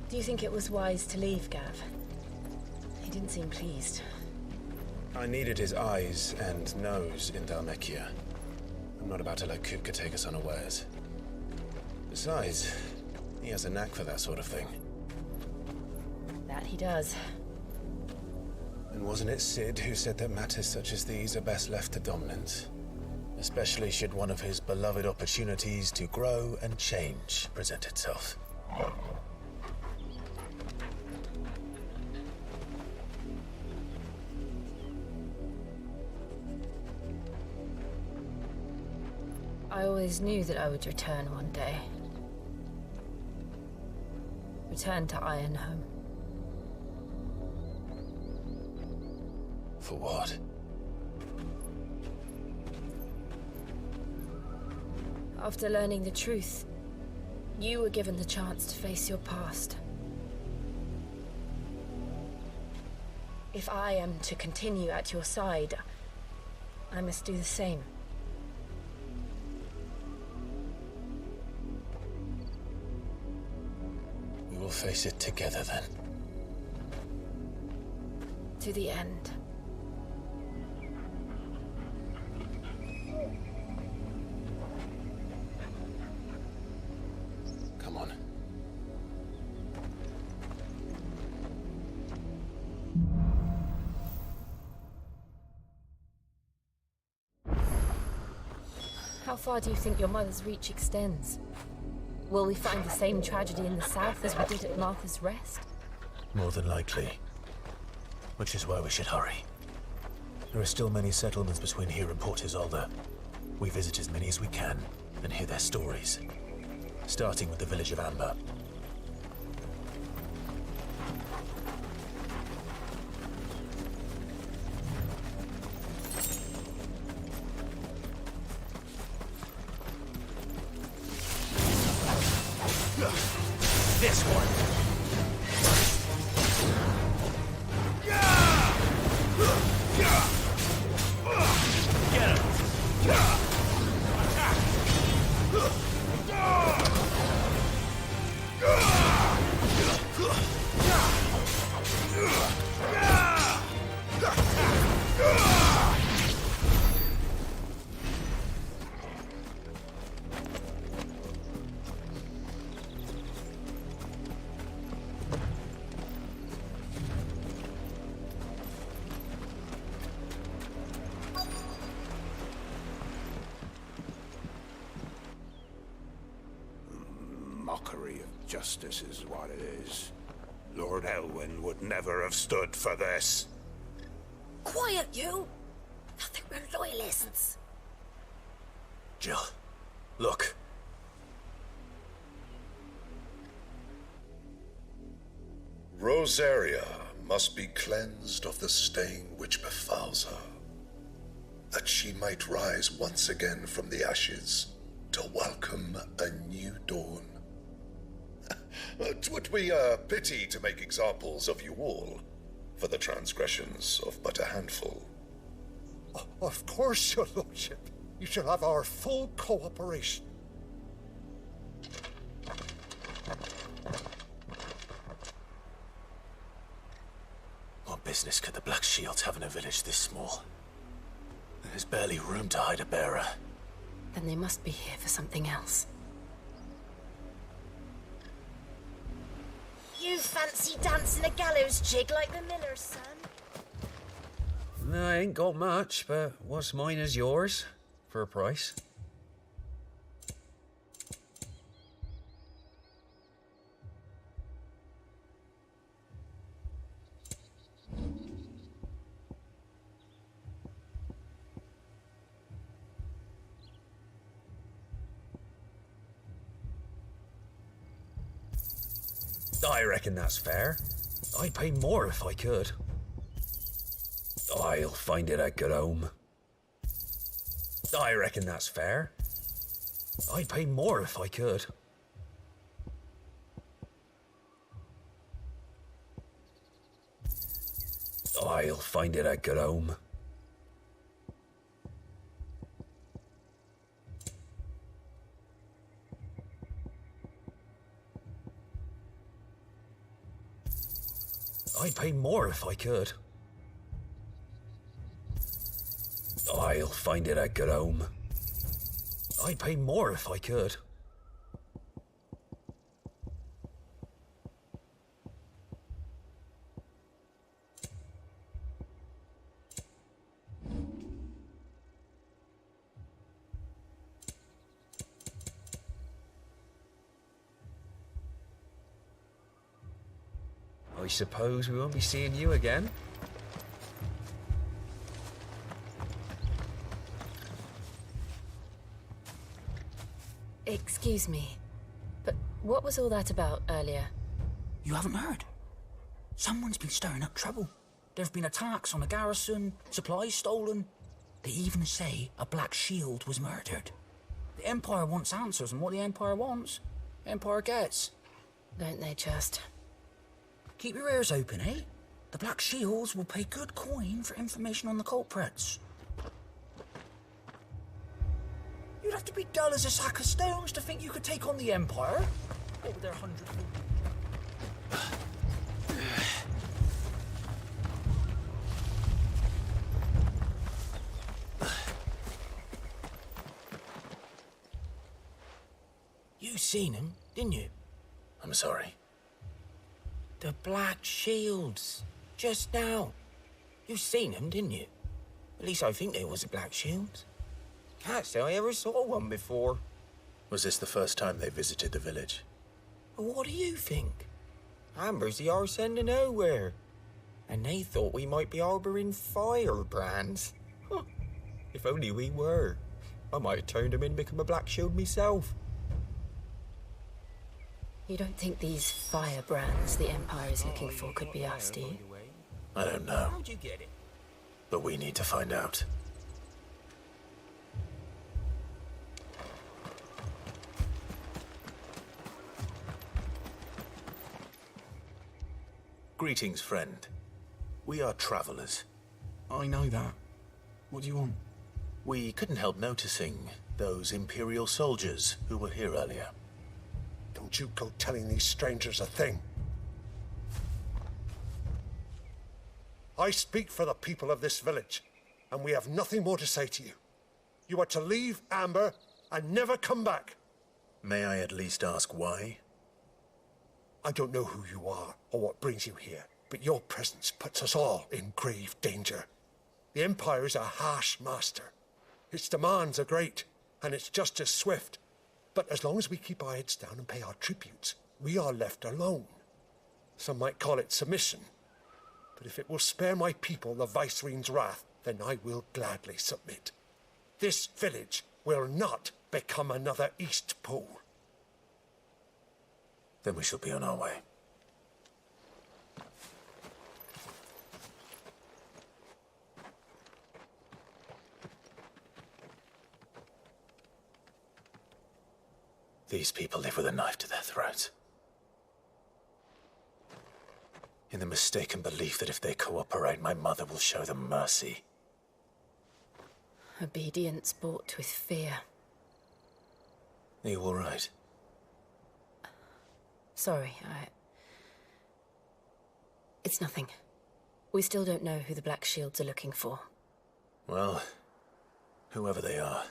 Do you think it was wise to leave, Gav? He didn't seem pleased. I needed his eyes and nose in Dhalmekia. I'm not about to let Kupka take us unawares. Besides, he has a knack for that sort of thing. That he does. And wasn't it Sid who said that matters such as these are best left to dominance? Especially should one of his beloved opportunities to grow and change present itself. I always knew that I would return one day. Return to Ironhome. For what? After learning the truth, you were given the chance to face your past. If I am to continue at your side, I must do the same. We will face it together then. To the end. Come on. How far do you think your mother's reach extends? Will we find the same tragedy in the south as we did at Martha's Rest? More than likely. Which is why we should hurry. There are still many settlements between here and Port Isolde. We visit as many as we can and hear their stories. Starting with the village of Amber. This one. Get him. Mockery of justice is what it is. Lord Elwyn would never have stood for this. Quiet, you! I think we're loyalists. Jill, look. Rosaria must be cleansed of the stain which befouls her, that she might rise once again from the ashes to welcome a new dawn. 'Twould be a pity to make examples of you all for the transgressions of but a handful. Of course, your lordship. You shall have our full cooperation. What business could the Black Shields have in a village this small? There's barely room to hide a bearer. Then they must be here for something else. You fancy dancing a gallows jig like the miller's son? I ain't got much, but what's mine is yours, for a price. I reckon that's fair. I'd pay more if I could. I'll find it a good home. I reckon that's fair. I'd pay more if I could. I'll find it a good home. I'd pay more if I could. I'll find it a good home. I'd pay more if I could. I suppose we won't be seeing you again. Excuse me, but what was all that about earlier? You haven't heard? Someone's been stirring up trouble. There have been attacks on the garrison, supplies stolen. They even say a Black Shield was murdered. The Empire wants answers, and what the Empire wants, the Empire gets. Don't they just? Keep your ears open, eh? The Black Shields will pay good coin for information on the culprits. You'd have to be dull as a sack of stones to think you could take on the Empire. What with their 100... You seen him, didn't you? I'm sorry. The Black Shields. Just now. You seen them, didn't you? At least I think there was a Black Shield. Can't say I ever saw one before. Was this the first time they visited the village? What do you think? Amber's the arse end of nowhere. And they thought we might be harbouring firebrands. Huh. If only we were. I might have turned them in and become a Black Shield myself. You don't think these firebrands the Empire is looking for could be us, do you? I don't know. How'd you get it? But we need to find out. Greetings, friend. We are travelers. I know that. What do you want? We couldn't help noticing those Imperial soldiers who were here earlier. Don't you go telling these strangers a thing. I speak for the people of this village, and we have nothing more to say to you. You are to leave Amber and never come back. May I at least ask why? I don't know who you are or what brings you here, but your presence puts us all in grave danger. The Empire is a harsh master. Its demands are great, and its justice swift. But as long as we keep our heads down and pay our tributes, we are left alone. Some might call it submission. But if it will spare my people the Viceroy's wrath, then I will gladly submit. This village will not become another Eastpool. Then we shall be on our way. These people live with a knife to their throats. In the mistaken belief that if they cooperate, my mother will show them mercy. Obedience bought with fear. Are you all right? Sorry, It's nothing. We still don't know who the Black Shields are looking for. Well, whoever they are,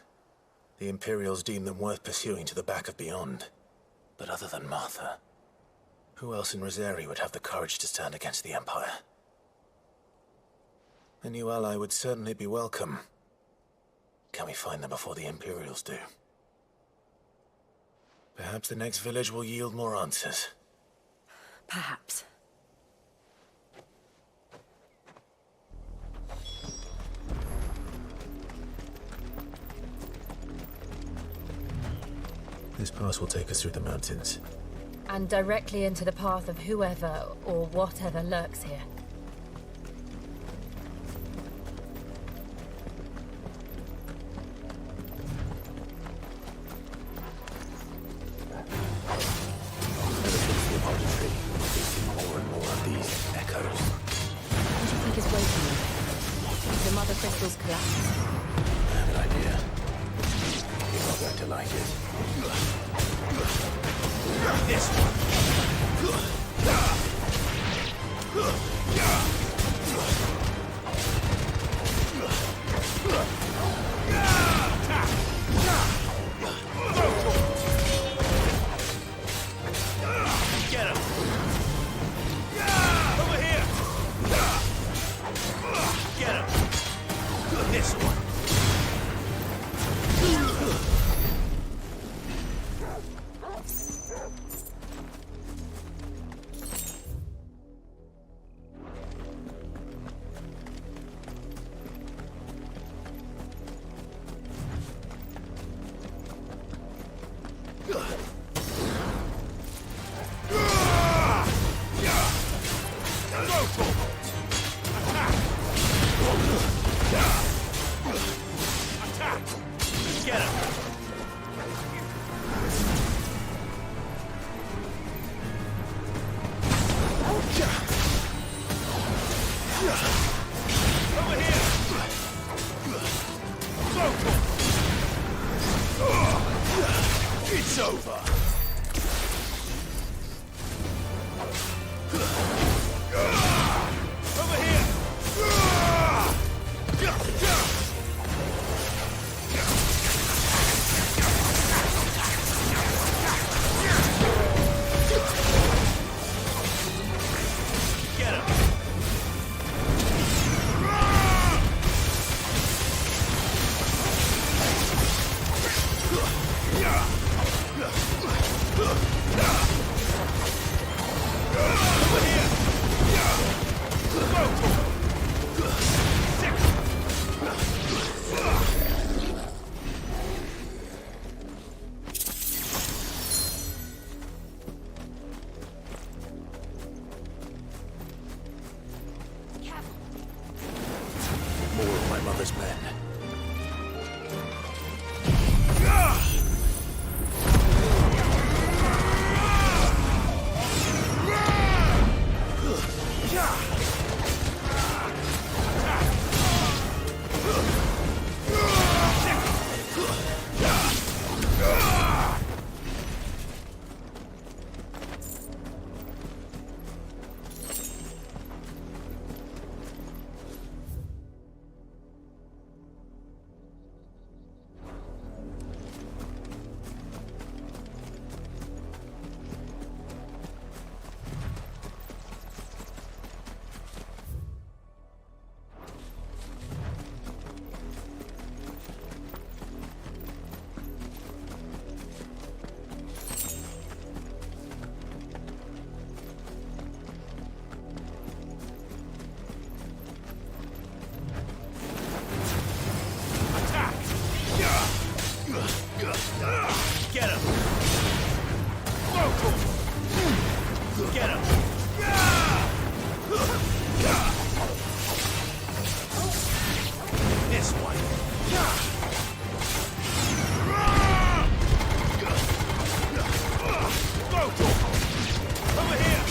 the Imperials deem them worth pursuing to the back of beyond. But other than Martha, who else in Rosari would have the courage to stand against the Empire? A new ally would certainly be welcome. Can we find them before the Imperials do? Perhaps the next village will yield more answers. Perhaps. This pass will take us through the mountains. And directly into the path of whoever or whatever lurks here. Ever since the auditory, we've seen more and more of these echoes. What do you think is waiting there? If the mother crystals collapse? I have an idea. You're not going to like it. This one. It's over. Over here! Get him! More of my mother's men. Get him! Get him! This one. Over here!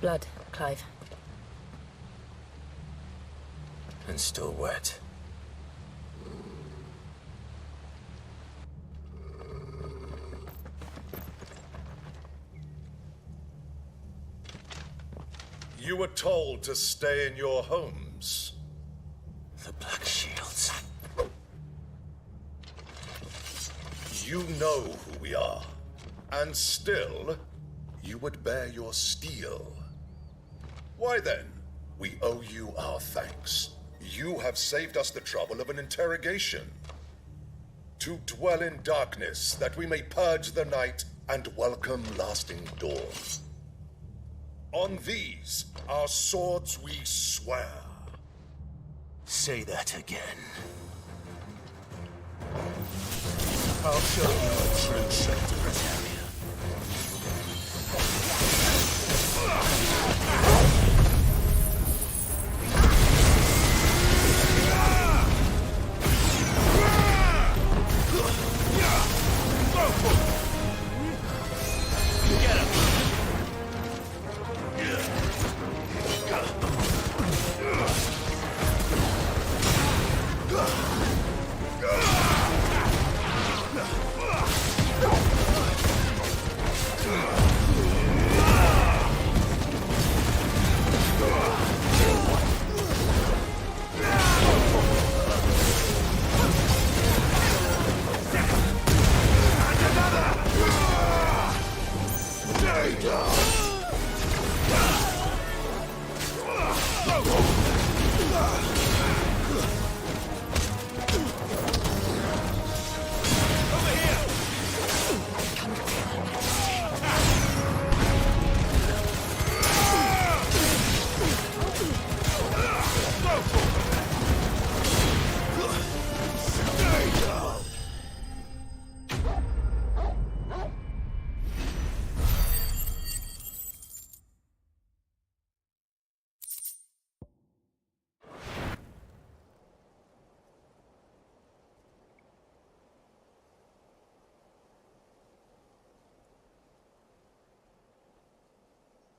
Blood, Clive. And still wet. You were told to stay in your homes. The Black Shields. You know who we are. And still, you would bear your steel. Why then, we owe you our thanks. You have saved us the trouble of an interrogation. To dwell in darkness, that we may purge the night and welcome lasting dawn. On these, our swords we swear. Say that again. I'll show you a true shoulder Britannia.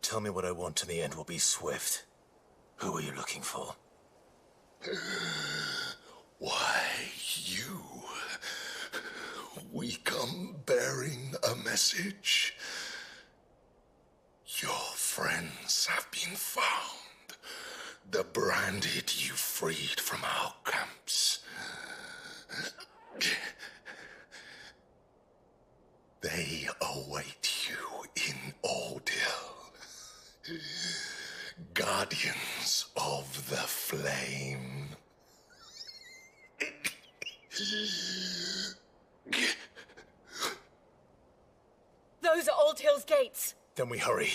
Tell me what I want and the end will be swift. Who are you looking for? Why, you. We come bearing a message. Your friends have been found. The branded you freed from our camps. They await you in Ordeal. Guardians of the Flame. Those are Old Hill's gates. Then we hurry.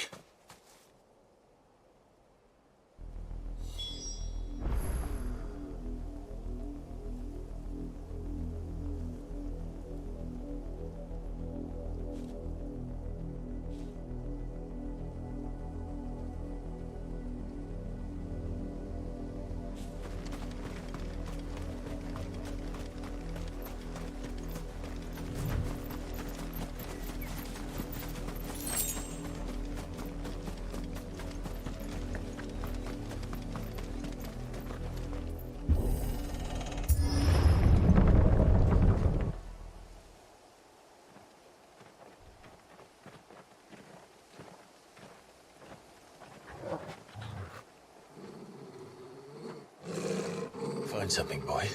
Find something, boy.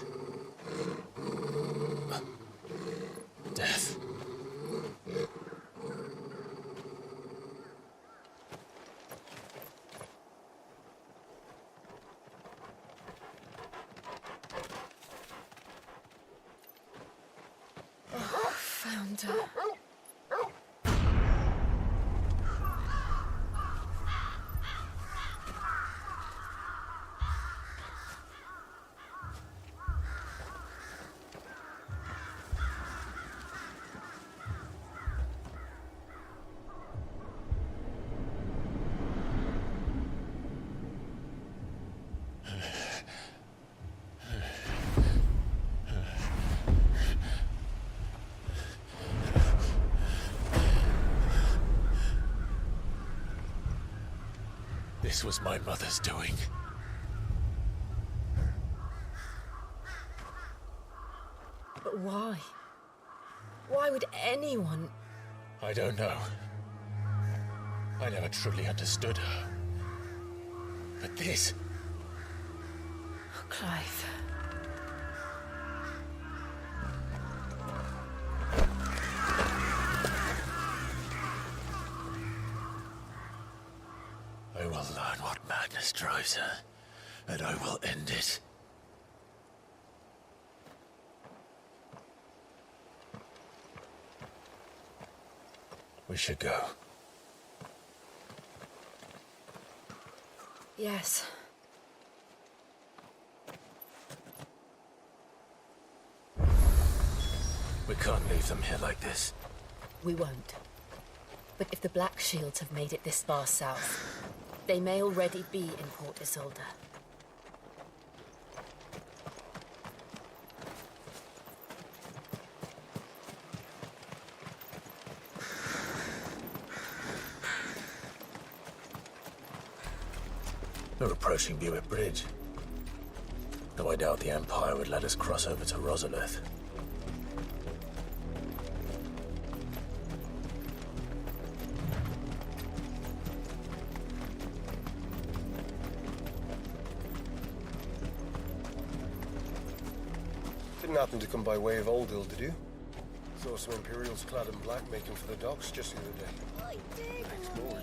Death. Oh, found her. This was my mother's doing. But why? Why would anyone? I don't know. I never truly understood her. But this... Oh, Clive. I will learn what madness drives her, and I will end it. We should go. Yes. We can't leave them here like this. We won't. But if the Black Shields have made it this far south, they may already be in Port Isolde. We're approaching Buick Bridge. Though I doubt the Empire would let us cross over to Rosalith. Didn't happen to come by way of Oldhill, did you? Saw some Imperials clad in black making for the docks just the other day. Explored.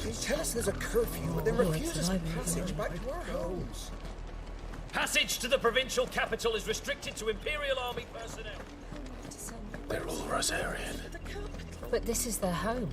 They tell us there's a curfew, but then refuse us passage back to our homes. Passage to the provincial capital is restricted to Imperial Army personnel. They're all Rosarian. But this is their home.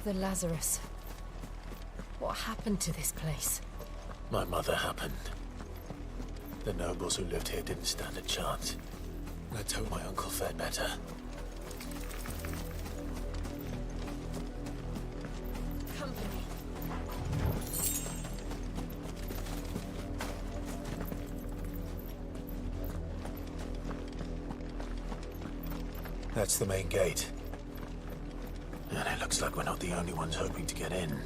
The Lazarus. What happened to this place? My mother happened. The nobles who lived here didn't stand a chance. Let's hope my uncle fared better. That's the main gate. And it looks like we're not the only ones hoping to get in.